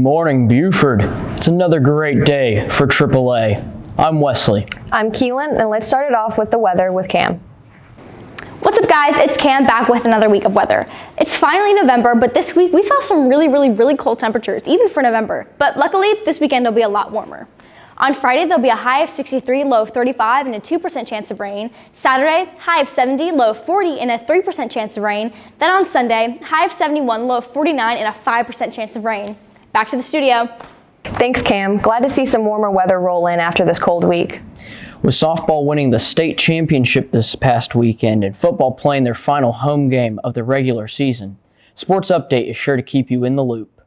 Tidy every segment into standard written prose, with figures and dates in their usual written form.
morning, Buford. It's another great day for AAA. I'm Wesley. I'm Keelan, and let's start it off with the weather with Cam. What's up, guys? It's Cam back with another week of weather. It's finally November, but this week we saw some really cold temperatures, even for November. But luckily, this weekend it'll be a lot warmer. On Friday, there'll be a high of 63, low of 35, and a 2% chance of rain. Saturday, high of 70, low of 40, and a 3% chance of rain. Then on Sunday, high of 71, low of 49, and a 5% chance of rain. Back to the studio. Thanks, Cam. Glad to see some warmer weather roll in after this cold week. With softball winning the state championship this past weekend and football playing their final home game of the regular season, Sports Update is sure to keep you in the loop.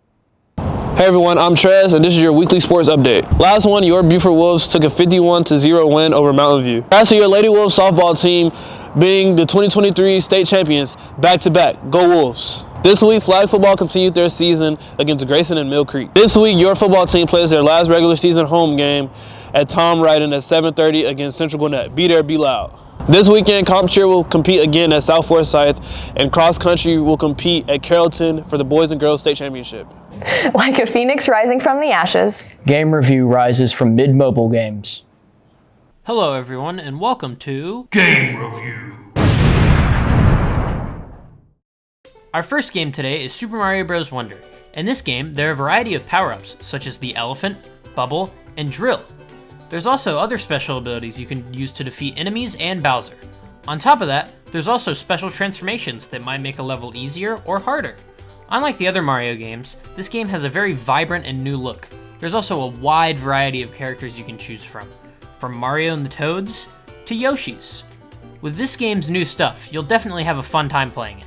Hey everyone, I'm Trez, and this is your weekly sports update. Last one, your Buford Wolves took a 51-0 win over Mountain View. As to your Lady Wolves softball team being the 2023 state champions, back-to-back, go Wolves. This week, flag football continued their season against Grayson and Mill Creek. This week, your football team plays their last regular season home game at Tom Ryden at 7:30 against Central Gwinnett. Be there, be loud. This weekend, Comp Cheer will compete again at South Forsyth, and Cross Country will compete at Carrollton for the Boys and Girls State Championship. Like a phoenix rising from the ashes, Game Review rises from mid-mobile games. Hello everyone, and welcome to Game Review. Our first game today is Super Mario Bros. Wonder. In this game, there are a variety of power-ups, such as the elephant, bubble, and drill. There's also other special abilities you can use to defeat enemies and Bowser. On top of that, there's also special transformations that might make a level easier or harder. Unlike the other Mario games, this game has a very vibrant and new look. There's also a wide variety of characters you can choose from Mario and the Toads to Yoshi's. With this game's new stuff, you'll definitely have a fun time playing it.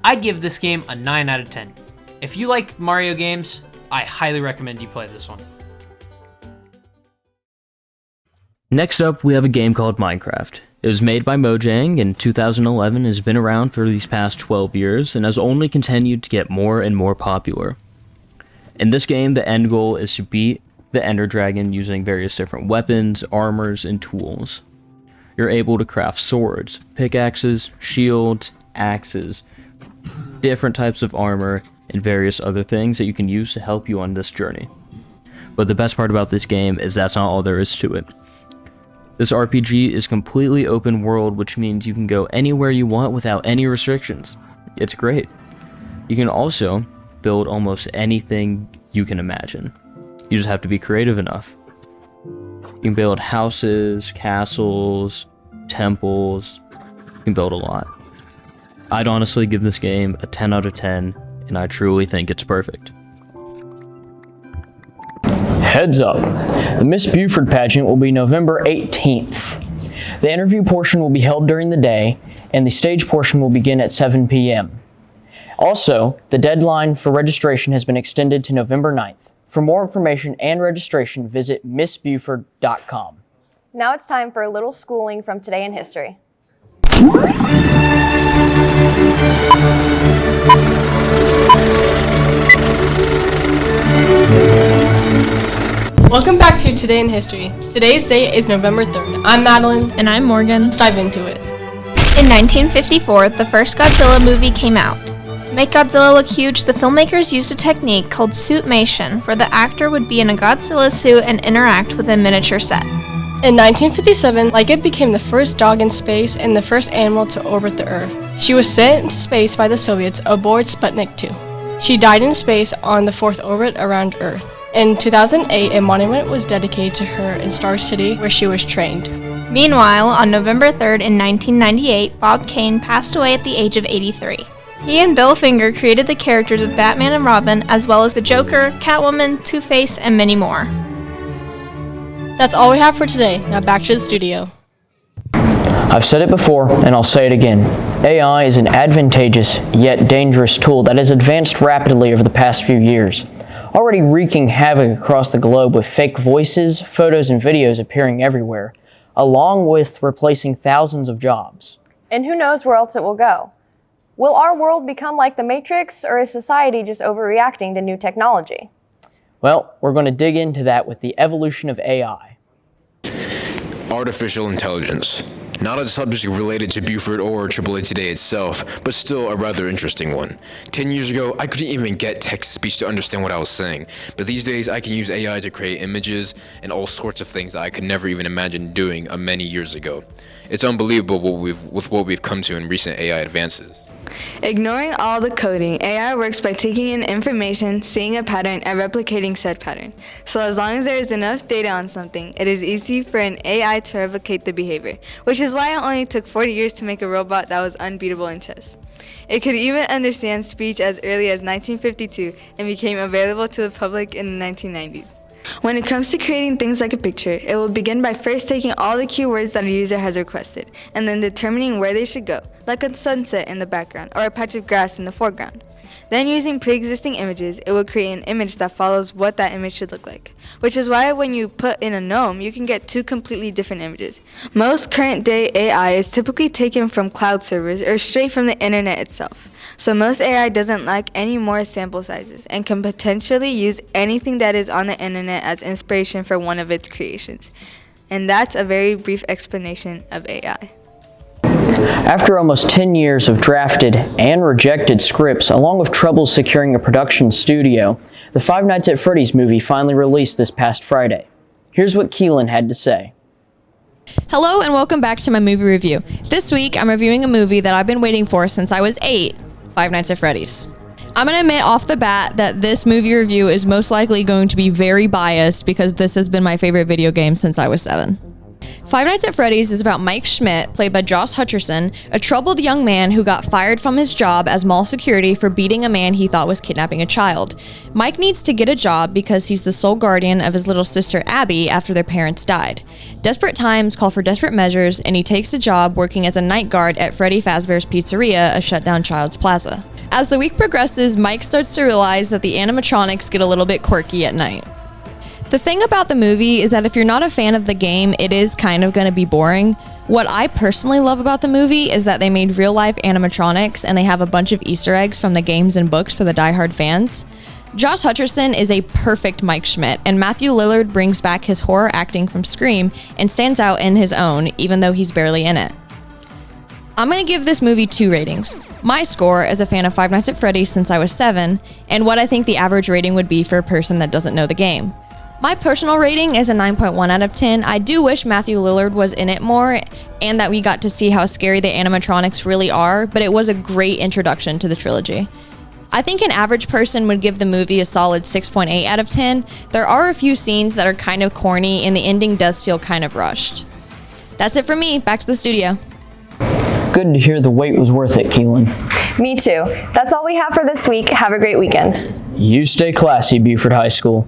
I'd give this game a 9 out of 10. If you like Mario games, I highly recommend you play this one. Next up, we have a game called Minecraft. It was made by Mojang in 2011 and has been around for these past 12 years and has only continued to get more and more popular. In this game, the end goal is to beat the Ender Dragon using various different weapons, armors, and tools. You're able to craft swords, pickaxes, shields, axes, different types of armor, and various other things that you can use to help you on this journey. But the best part about this game is that's not all there is to it. This RPG is completely open world, which means you can go anywhere you want without any restrictions. It's great. You can also build almost anything you can imagine. You just have to be creative enough. You can build houses, castles, temples. You can build a lot. I'd honestly give this game a 10 out of 10, and I truly think it's perfect. Heads up, the Miss Buford pageant will be November 18th. The interview portion will be held during the day, and the stage portion will begin at 7 p.m. Also, the deadline for registration has been extended to November 9th. For more information and registration, visit missbuford.com. now it's time for a little schooling from Today in History. Welcome back to Today in History. Today's date is November 3rd. I'm Madeline. And I'm Morgan. Let's dive into it. In 1954, the first Godzilla movie came out. To make Godzilla look huge, the filmmakers used a technique called suitmation, where the actor would be in a Godzilla suit and interact with a miniature set. In 1957, Laika became the first dog in space and the first animal to orbit the Earth. She was sent into space by the Soviets aboard Sputnik 2. She died in space on the fourth orbit around Earth. In 2008, a monument was dedicated to her in Star City, where she was trained. Meanwhile, on November 3rd in 1998, Bob Kane passed away at the age of 83. He and Bill Finger created the characters of Batman and Robin, as well as the Joker, Catwoman, Two-Face, and many more. That's all we have for today. Now back to the studio. I've said it before, and I'll say it again. AI is an advantageous yet dangerous tool that has advanced rapidly over the past few years, already wreaking havoc across the globe with fake voices, photos, and videos appearing everywhere, along with replacing thousands of jobs. And who knows where else it will go? Will our world become like the Matrix, or is society just overreacting to new technology? Well, we're going to dig into that with the evolution of AI. Artificial intelligence. Not a subject related to Buford or AAA Today itself, but still a rather interesting one. 10 years ago, I couldn't even get text-to-speech to understand what I was saying, but these days I can use AI to create images and all sorts of things that I could never even imagine doing many years ago. It's unbelievable what we've come to in recent AI advances. Ignoring all the coding, AI works by taking in information, seeing a pattern, and replicating said pattern. So as long as there is enough data on something, it is easy for an AI to replicate the behavior, which is why it only took 40 years to make a robot that was unbeatable in chess. It could even understand speech as early as 1952 and became available to the public in the 1990s. When it comes to creating things like a picture, it will begin by first taking all the keywords that a user has requested, and then determining where they should go, like a sunset in the background or a patch of grass in the foreground. Then using pre-existing images, it will create an image that follows what that image should look like, which is why when you put in a gnome, you can get two completely different images. Most current-day AI is typically taken from cloud servers or straight from the internet itself. So most AI doesn't like any more sample sizes and can potentially use anything that is on the internet as inspiration for one of its creations. And that's a very brief explanation of AI. After almost 10 years of drafted and rejected scripts, along with troubles securing a production studio, the Five Nights at Freddy's movie finally released this past Friday. Here's what Keelan had to say. Hello and welcome back to my movie review. This week I'm reviewing a movie that I've been waiting for since I was 8, Five Nights at Freddy's. I'm going to admit off the bat that this movie review is most likely going to be very biased because this has been my favorite video game since I was 7. Five Nights at Freddy's is about Mike Schmidt, played by Josh Hutcherson, a troubled young man who got fired from his job as mall security for beating a man he thought was kidnapping a child. Mike needs to get a job because he's the sole guardian of his little sister Abby after their parents died. Desperate times call for desperate measures, and he takes a job working as a night guard at Freddy Fazbear's Pizzeria, a shut-down Child's Plaza. As the week progresses, Mike starts to realize that the animatronics get a little bit quirky at night. The thing about the movie is that if you're not a fan of the game, it is kind of going to be boring. What I personally love about the movie is that they made real-life animatronics and they have a bunch of Easter eggs from the games and books for the diehard fans. Josh Hutcherson is a perfect Mike Schmidt, and Matthew Lillard brings back his horror acting from Scream and stands out in his own, even though he's barely in it. I'm going to give this movie 2 ratings. My score as a fan of Five Nights at Freddy's since I was 7, and what I think the average rating would be for a person that doesn't know the game. My personal rating is a 9.1 out of 10. I do wish Matthew Lillard was in it more and that we got to see how scary the animatronics really are, but it was a great introduction to the trilogy. I think an average person would give the movie a solid 6.8 out of 10. There are a few scenes that are kind of corny and the ending does feel kind of rushed. That's it for me. Back to the studio. Good to hear the wait was worth it, Keelan. Me too. That's all we have for this week. Have a great weekend. You stay classy, Buford High School.